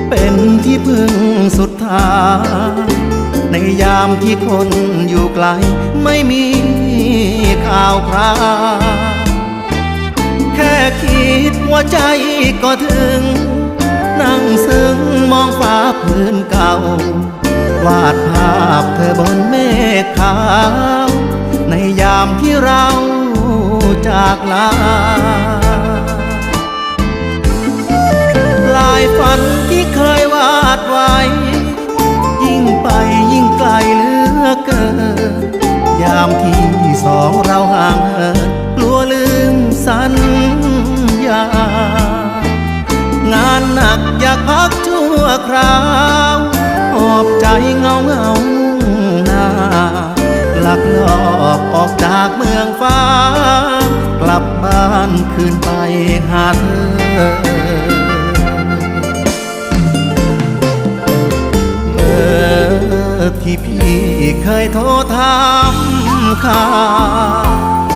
เป็นที่พึ่งสุดท้ายในยามที่คนอยู่ไกลไม่มีข่าวคราวแค่คิดว่าใจก็ถึงนั่งซึ้งมองฟ้าพื้นเก่าวาดภาพเธอบนเมฆขาวในยามที่เราจากลาลายฝันที่เคยวาดไว้ยิ่งไปยิ่งไกลเหลือเกินยามที่สองเราห่างเหินกลัวลืมสัญญางานหนักอยากพักชั่วคราวหอบใจเงาหน้าลักลอบออกจากเมืองฟ้ากลับบ้านคืนไปหาเธอที่พี่เคยโทรถามข่าว